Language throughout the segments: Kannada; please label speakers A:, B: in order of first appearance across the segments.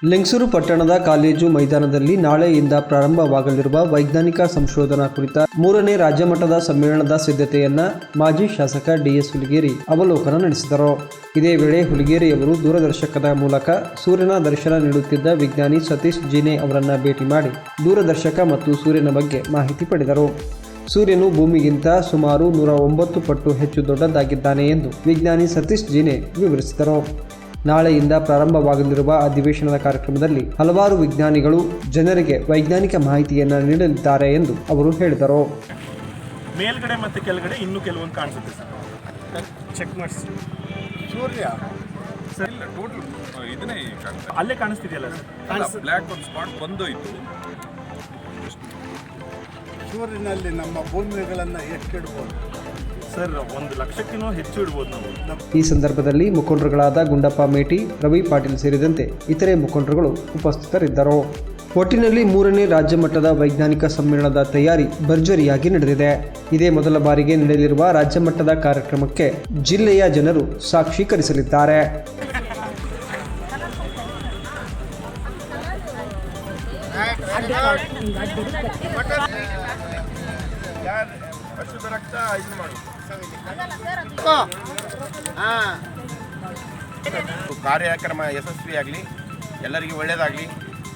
A: ಲಿಂಗಸೂರು ಪಟ್ಟಣದ ಕಾಲೇಜು ಮೈದಾನದಲ್ಲಿ ನಾಳೆಯಿಂದ ಪ್ರಾರಂಭವಾಗಲಿರುವ ವೈಜ್ಞಾನಿಕ ಸಂಶೋಧನಾ ಕುರಿತ 3ನೇ ರಾಜ್ಯಮಟ್ಟದ ಸಮ್ಮೇಳನದ ಸಿದ್ಧತೆಯನ್ನ ಮಾಜಿ ಶಾಸಕ ಡಿಎಸ್ ಹುಲಿಗೇರಿ ಅವಲೋಕನ ನಡೆಸಿದರು. ಇದೇ ವೇಳೆ ಹುಲಿಗೇರಿಯವರು ದೂರದರ್ಶಕದ ಮೂಲಕ ಸೂರ್ಯನ ದರ್ಶನ ನೀಡುತ್ತಿದ್ದ ವಿಜ್ಞಾನಿ ಸತೀಶ್ ಜಿನೆ ಅವರನ್ನ ಭೇಟಿ ಮಾಡಿ ದೂರದರ್ಶಕ ಮತ್ತು ಸೂರ್ಯನ ಬಗ್ಗೆ ಮಾಹಿತಿ ಪಡೆದರು. ಸೂರ್ಯನು ಭೂಮಿಗಿಂತ ಸುಮಾರು 109 ಪಟ್ಟು ಹೆಚ್ಚು ದೊಡ್ಡದಾಗಿದ್ದಾನೆ ಎಂದು ವಿಜ್ಞಾನಿ ಸತೀಶ್ ಜಿನೆ ವಿವರಿಸಿದರು. ನಾಳೆಯಿಂದ ಪ್ರಾರಂಭವಾಗಲಿರುವ ಅಧಿವೇಶನದ ಕಾರ್ಯಕ್ರಮದಲ್ಲಿ ಹಲವಾರು ವಿಜ್ಞಾನಿಗಳು ಜನರಿಗೆ ವೈಜ್ಞಾನಿಕ ಮಾಹಿತಿಯನ್ನು ನೀಡಲಿದ್ದಾರೆ ಎಂದು ಅವರು ಹೇಳಿದರು.
B: ಮೇಲ್ಗಡೆ ಮತ್ತು ಕೆಳಗಡೆ ಇನ್ನೂ ಕೆಲವೊಂದು ಕಾಣಿಸುತ್ತೆ ಸರ್, ಚೆಕ್ ಮಾಡಿಸಿ.
C: ಸೂರ್ಯ
B: ಸರ್ ಇಲ್ಲ, ಟೋಟಲ್ ಇದನ್ನೇ ಅಲ್ಲೇ ಕಾಣಿಸ್ತಿದೆಯಲ್ಲ ಸರ್,
D: ಬ್ಲ್ಯಾಕ್ ಒಂದು ಸ್ಪಾಟ್ ಬಂದೋಯ್ತು.
C: ಸೂರ್ಯನಲ್ಲಿ ನಮ್ಮ ಭೂಮಿಗಳನ್ನು ಎಷ್ಟಿಡ್ಬೋದು
B: ಸರ್? 1,00,000ಕ್ಕಿಂತ ಹೆಚ್ಚು ಇಡ್ಬೋದು ನಾವು.
A: ಈ ಸಂದರ್ಭದಲ್ಲಿ ಮುಖಂಡರುಗಳಾದ ಗುಂಡಪ್ಪ ಮೇಟಿ, ರವಿ ಪಾಟೀಲ್ ಸೇರಿದಂತೆ ಇತರೆ ಮುಖಂಡರುಗಳು ಉಪಸ್ಥಿತರಿದ್ದರು. ಒಟ್ಟಿನಲ್ಲಿ 3ನೇ ರಾಜ್ಯ ಮಟ್ಟದ ವೈಜ್ಞಾನಿಕ ಸಮ್ಮೇಳನದ ತಯಾರಿ ಭರ್ಜರಿಯಾಗಿ ನಡೆದಿದೆ. ಇದೇ ಮೊದಲ ಬಾರಿಗೆ ನಡೆಯಲಿರುವ ರಾಜ್ಯ ಮಟ್ಟದ ಕಾರ್ಯಕ್ರಮಕ್ಕೆ ಜಿಲ್ಲೆಯ ಜನರು ಸಾಕ್ಷೀಕರಿಸಲಿದ್ದಾರೆ.
D: ಕಾರ್ಯಕ್ರಮ ಯಶಸ್ವಿಯಾಗಲಿ, ಎಲ್ಲರಿಗೂ ಒಳ್ಳೆಯದಾಗಲಿ,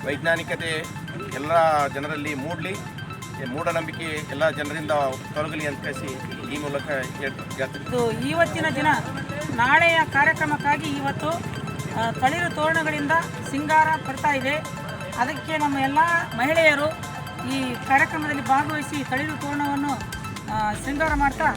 D: ವೈಜ್ಞಾನಿಕತೆ ಎಲ್ಲ ಜನರಲ್ಲಿ ಮೂಡಲಿ, ಮೂಢನಂಬಿಕೆ ಎಲ್ಲ ಜನರಿಂದ ತೊಲಗಲಿ ಅಂತ ಕಳಿಸಿ ಈ ಮೂಲಕ ಹೇಳ್ತೀನಿ.
E: ಇವತ್ತಿನ ದಿನ ನಾಳೆಯ ಕಾರ್ಯಕ್ರಮಕ್ಕಾಗಿ ಇವತ್ತು ತಳಿರು ತೋರಣಗಳಿಂದ ಸಿಂಗಾರ ಬರ್ತಾ ಇದೆ. ಅದಕ್ಕೆ ನಮ್ಮ ಎಲ್ಲ ಮಹಿಳೆಯರು ಈ ಕಾರ್ಯಕ್ರಮದಲ್ಲಿ ಭಾಗವಹಿಸಿ ತಳಿರು ತೋರಣವನ್ನು ಶೃಂಗಾರ ಮಾಡ್ತಾ